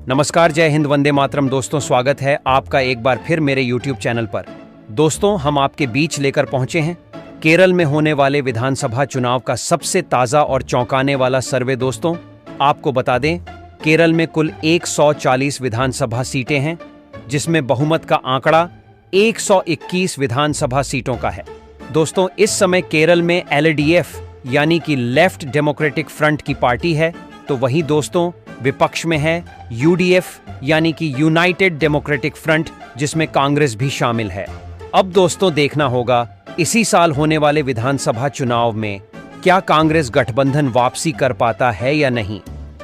नमस्कार, जय हिंद, वंदे मातरम। दोस्तों, स्वागत है आपका एक बार फिर मेरे YouTube चैनल पर। दोस्तों, हम आपके बीच लेकर पहुंचे हैं केरल में होने वाले विधानसभा चुनाव का सबसे ताज़ा और चौंकाने वाला सर्वे। दोस्तों, आपको बता दें, केरल में कुल 140 विधानसभा सीटें हैं, जिसमें बहुमत का आंकड़ा 121 विधानसभा सीटों का है। दोस्तों, इस समय केरल में LDF यानी कि लेफ्ट डेमोक्रेटिक फ्रंट की पार्टी है, तो वहीं दोस्तों विपक्ष में है UDF यानी कि यूनाइटेड डेमोक्रेटिक फ्रंट, जिसमें कांग्रेस भी शामिल है। अब दोस्तों देखना होगा इसी साल होने वाले विधानसभा चुनाव में क्या कांग्रेस गठबंधन वापसी कर पाता है या नहीं।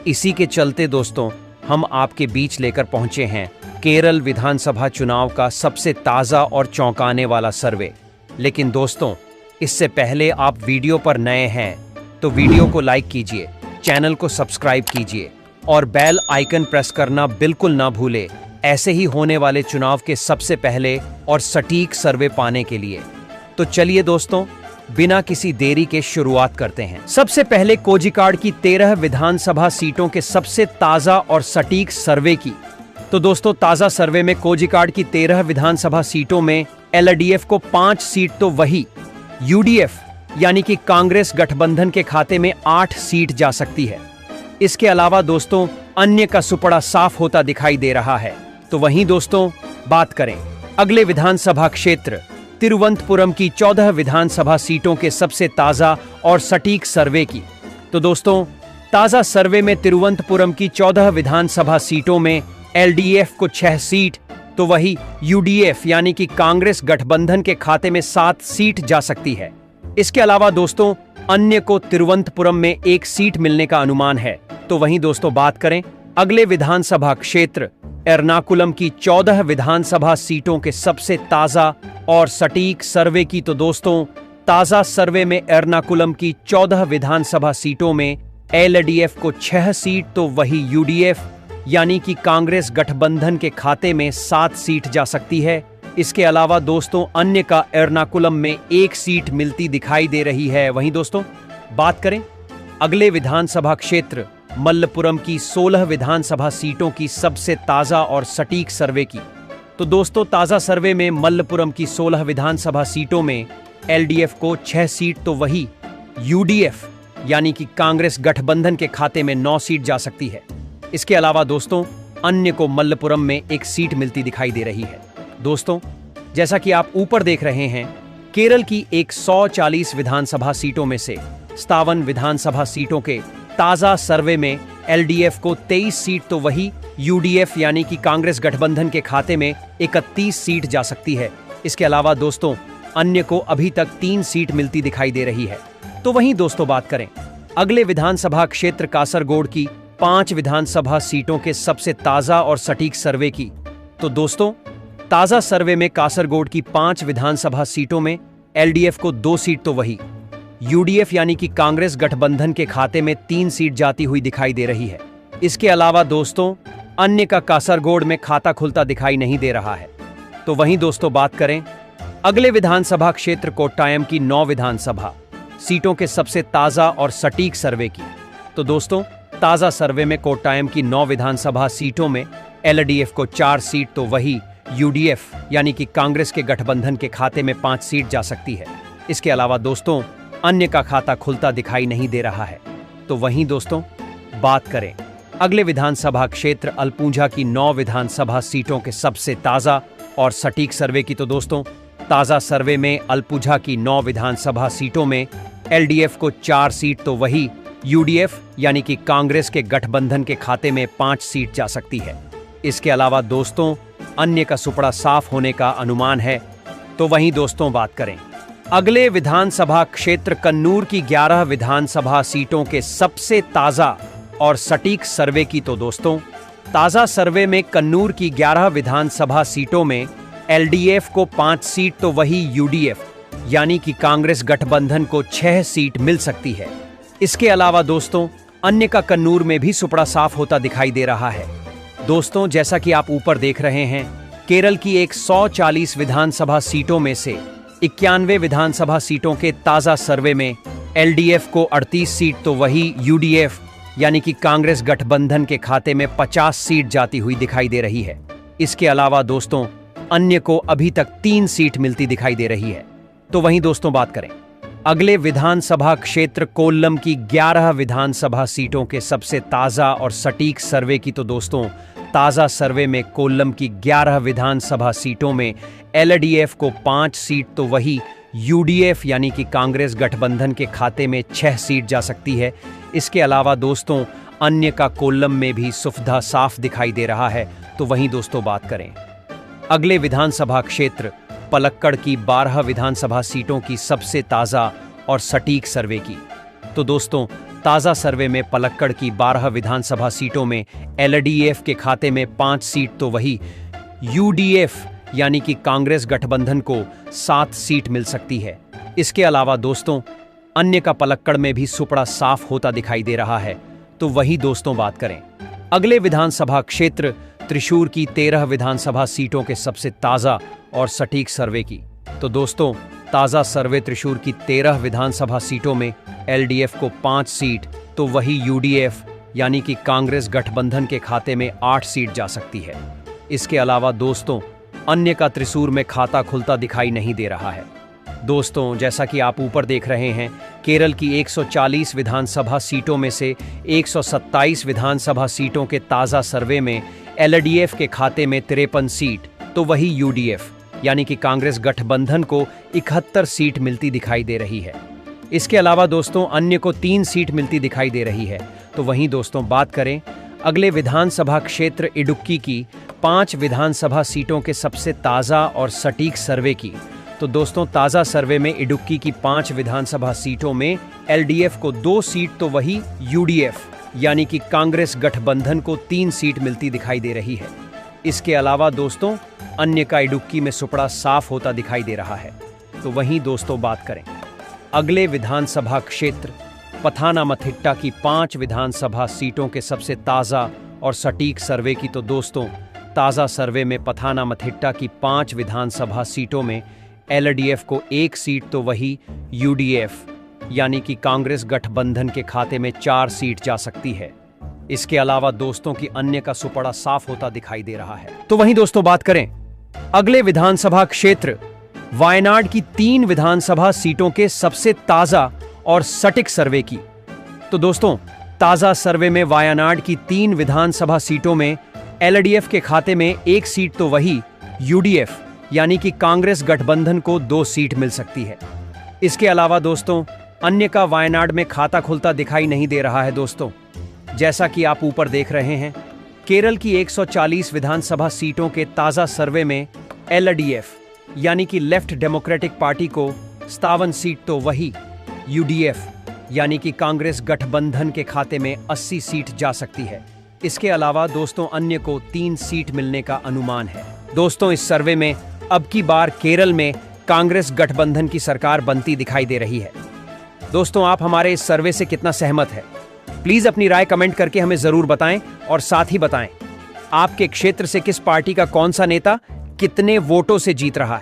इसी के चलते दोस्तों हम आपके बीच लेकर पहुंचे हैं केरल विधानसभा चुनाव का सबसे ताज़ा और चौंकाने वाला सर्वे। लेकिन दोस्तों, इससे पहले आप वीडियो पर नए हैं तो वीडियो को लाइक कीजिए, चैनल को सब्सक्राइब कीजिए और बेल आइकन प्रेस करना बिल्कुल ना भूले, ऐसे ही होने वाले चुनाव के सबसे पहले और सटीक सर्वे पाने के लिए। तो चलिए दोस्तों, बिना किसी देरी के शुरुआत करते हैं। सबसे पहले कोझिकोड की 13 विधानसभा सीटों के सबसे ताज़ा और सटीक सर्वे की। तो दोस्तों, ताज़ा सर्वे में कोझिकोड की 13 विधानसभा सीटों में LDF को 5 सीट तो वही UDF यानी कि कांग्रेस गठबंधन के खाते में 8 सीट जा सकती है। इसके अलावा दोस्तों अन्य का सुपड़ा साफ होता दिखाई दे रहा है। तो वहीं दोस्तों बात करें अगले विधानसभा क्षेत्र तिरुवनंतपुरम की 14 विधानसभा सीटों के सबसे ताज़ा और सटीक सर्वे की। तो दोस्तों, ताज़ा सर्वे में तिरुवनंतपुरम की 14 विधानसभा सीटों में LDF को 6 सीट तो वही UDF यानी कि कांग्रेस गठबंधन के खाते में 7 सीट जा सकती है। इसके अलावा दोस्तों अन्य को तिरुवनंतपुरम में 1 सीट मिलने का अनुमान है। तो वहीं दोस्तों बात करें अगले विधानसभा क्षेत्र एर्नाकुलम की 14 विधानसभा सीटों के सबसे ताज़ा और सटीक सर्वे की। तो दोस्तों, ताज़ा सर्वे में एर्नाकुलम की 14 विधानसभा सीटों में LDF को 6 सीट तो वही UDF यानी कि कांग्रेस गठबंधन के खाते में 7 सीट जा सकती है। इसके अलावा दोस्तों अन्य का एर्नाकुलम में 1 सीट मिलती दिखाई दे रही है। वहीं दोस्तों बात करें अगले विधानसभा क्षेत्र मल्लपुरम की 16 विधानसभा सीटों की सबसे ताज़ा और सटीक सर्वे की। तो दोस्तों, ताज़ा सर्वे में मल्लपुरम की 16 विधानसभा सीटों में LDF को 6 सीट तो वही UDF यानी कि कांग्रेस गठबंधन के खाते में 9 सीट जा सकती है। इसके अलावा दोस्तों अन्य को मल्लपुरम में 1 सीट मिलती दिखाई दे रही है। दोस्तों, जैसा कि आप ऊपर देख रहे हैं, केरल की 140 विधानसभा सीटों में से 57 विधानसभा सीटों के ताज़ा सर्वे में LDF को 23 सीट तो वही UDF यानी कि कांग्रेस गठबंधन के खाते में 31 सीट जा सकती है। इसके अलावा दोस्तों अन्य को अभी तक 3 सीट मिलती दिखाई दे रही है। तो वहीं दोस्तों बात करें अगले विधानसभा क्षेत्र कासरगोड की 5 विधानसभा सीटों के सबसे ताज़ा और सटीक सर्वे की। तो दोस्तों, ताज़ा सर्वे में कासरगोड की 5 विधानसभा सीटों में LDF को 2 सीट तो वही UDF यानी कि कांग्रेस गठबंधन के खाते में 3 सीट जाती हुई दिखाई दे रही है। इसके अलावा दोस्तों अन्य का कासरगोड में खाता खुलता दिखाई नहीं दे रहा है। तो वहीं दोस्तों बात करें अगले विधानसभा क्षेत्र कोट्टायम की 9 विधानसभा सीटों के सबसे ताज़ा और सटीक सर्वे की। तो दोस्तों, ताज़ा सर्वे में कोट्टायम की 9 विधानसभा सीटों में LDF को 4 सीट तो वही UDF यानी कि कांग्रेस के गठबंधन के खाते में 5 सीट जा सकती है। इसके अलावा दोस्तों अन्य का खाता खुलता दिखाई नहीं दे रहा है। तो वहीं दोस्तों बात करें अगले विधानसभा क्षेत्र अल्पुझा की 9 विधानसभा सीटों के सबसे ताज़ा और सटीक सर्वे की। तो दोस्तों, ताज़ा सर्वे में अल्पुझा की 9 विधानसभा सीटों में LDF को 4 सीट तो वही UDF यानी कि कांग्रेस के गठबंधन के खाते में 5 सीट जा सकती है। इसके अलावा दोस्तों अन्य का सुपड़ा साफ होने का अनुमान है। तो वहीं दोस्तों बात करें अगले विधानसभा क्षेत्र कन्नूर की 11 विधानसभा सीटों के सबसे ताज़ा और सटीक सर्वे की। तो दोस्तों, ताज़ा सर्वे में कन्नूर की 11 विधानसभा सीटों में LDF को 5 सीट तो वही UDF यानी कि कांग्रेस गठबंधन को 6 सीट मिल सकती है। इसके अलावा दोस्तों अन्य का कन्नूर में भी सुपड़ा साफ होता दिखाई दे रहा है। दोस्तों, जैसा कि आप ऊपर देख रहे हैं, केरल की 140 विधानसभा सीटों में से 91 विधानसभा सीटों के ताज़ा सर्वे में LDF को 38 सीट तो वही UDF यानी कि कांग्रेस गठबंधन के खाते में 50 सीट जाती हुई दिखाई दे रही है। इसके अलावा दोस्तों अन्य को अभी तक 3 सीट मिलती दिखाई दे रही है। तो वहीं दोस्तों बात करें अगले विधानसभा क्षेत्र कोल्लम की 11 विधानसभा सीटों के सबसे ताजा और सटीक सर्वे की, तो दोस्तों ताजा सर्वे में कोल्लम की 11 विधानसभा सीटों में एलडीएफ को 5 सीट तो वही यूडीएफ यानी कि कांग्रेस गठबंधन के खाते में 6 सीट जा सकती है। इसके अलावा दोस्तों अन्य का कोल्लम में भी सुफधा साफ दिखाई दे रहा है। तो वहीं दोस्तों बात करें अगले विधानसभा क्षेत्र पलक्कड़ की 12 विधानसभा सीटों की सबसे ताजा और सटीक सर्वे की, तो दोस्तों ताजा सर्वे में पलक्कड़ की 12 विधानसभा सीटों में एलडीएफ के खाते में 5 सीट तो वही यूडीएफ यानी कि कांग्रेस गठबंधन को 7 सीट मिल सकती है। इसके अलावा दोस्तों अन्य का पलक्कड़ में भी सुपड़ा साफ होता दिखाई दे रहा है। तो वही दोस्तों बात करें अगले विधानसभा क्षेत्र त्रिशूर की 13 विधानसभा सीटों के सबसे ताजा और सटीक सर्वे की, तो दोस्तों ताजा सर्वे त्रिशूर की 13 विधानसभा सीटों में एलडीएफ को 5 सीट तो वही यूडीएफ यानी कि कांग्रेस गठबंधन के खाते में 8 सीट जा सकती है। इसके अलावा दोस्तों अन्य का त्रिशूर में खाता खुलता दिखाई नहीं दे रहा है। दोस्तों जैसा कि आप ऊपर देख रहे हैं केरल की 140 विधानसभा सीटों में से 127 विधानसभा सीटों के ताजा सर्वे में एलडीएफ के खाते में 53 सीट तो वही यूडीएफ यानी कि कांग्रेस गठबंधन को 71 सीट मिलती दिखाई दे रही है। इसके अलावा दोस्तों अन्य को 3 सीट मिलती दिखाई दे रही है। तो वहीं दोस्तों बात करें अगले विधानसभा क्षेत्र इडुक्की की 5 विधानसभा सीटों के सबसे ताजा और सटीक सर्वे की, तो दोस्तों ताजा सर्वे में इडुक्की की 5 विधानसभा सीटों में एलडीएफ को 2 सीट तो वही यूडीएफ यानी कि कांग्रेस गठबंधन को 3 सीट मिलती दिखाई दे रही है। इसके अलावा दोस्तों अन्य का इडुक्की में सुपड़ा साफ होता दिखाई दे रहा है। तो वहीं दोस्तों बात करें अगले विधानसभा क्षेत्र पथानामथिट्टा की 5 विधानसभा सीटों के सबसे ताजा और सटीक सर्वे की, तो दोस्तों ताजा सर्वे में पथानामथिट्टा की 5 विधानसभा सीटों में एलडीएफ को 1 सीट तो वही यूडीएफ यानी कि कांग्रेस गठबंधन के खाते में 4 सीट जा सकती है। इसके अलावा दोस्तों की अन्य का सुपड़ा साफ होता दिखाई दे रहा है। तो वहीं दोस्तों बात करें अगले विधानसभा क्षेत्र वायनाड की 3 विधानसभा सीटों के सबसे ताजा और सटीक सर्वे की, तो दोस्तों ताजा सर्वे में वायनाड की 3 विधानसभा सीटों में एलडीएफ के खाते में 1 सीट तो वही यूडीएफ यानी कि कांग्रेस गठबंधन को 2 सीट मिल सकती है। इसके अलावा दोस्तों अन्य का वायनाड में खाता खुलता दिखाई नहीं दे रहा है। दोस्तों जैसा कि आप ऊपर देख रहे हैं केरल की 140 विधानसभा सीटों के ताजा सर्वे में एलडीएफ यानी कि लेफ्ट डेमोक्रेटिक पार्टी को 57 सीट तो वही यूडीएफ यानी कि कांग्रेस गठबंधन के खाते में 80 सीट जा सकती है। इसके अलावा दोस्तों अन्य को 3 सीट मिलने का अनुमान है। दोस्तों इस सर्वे में अब की बार केरल में कांग्रेस गठबंधन की सरकार बनती दिखाई दे रही है। दोस्तों आप हमारे इस सर्वे से कितना सहमत है प्लीज अपनी राय कमेंट करके हमें जरूर बताएं और साथ ही बताएं आपके क्षेत्र से किस पार्टी का कौन सा नेता कितने वोटों से जीत रहा है।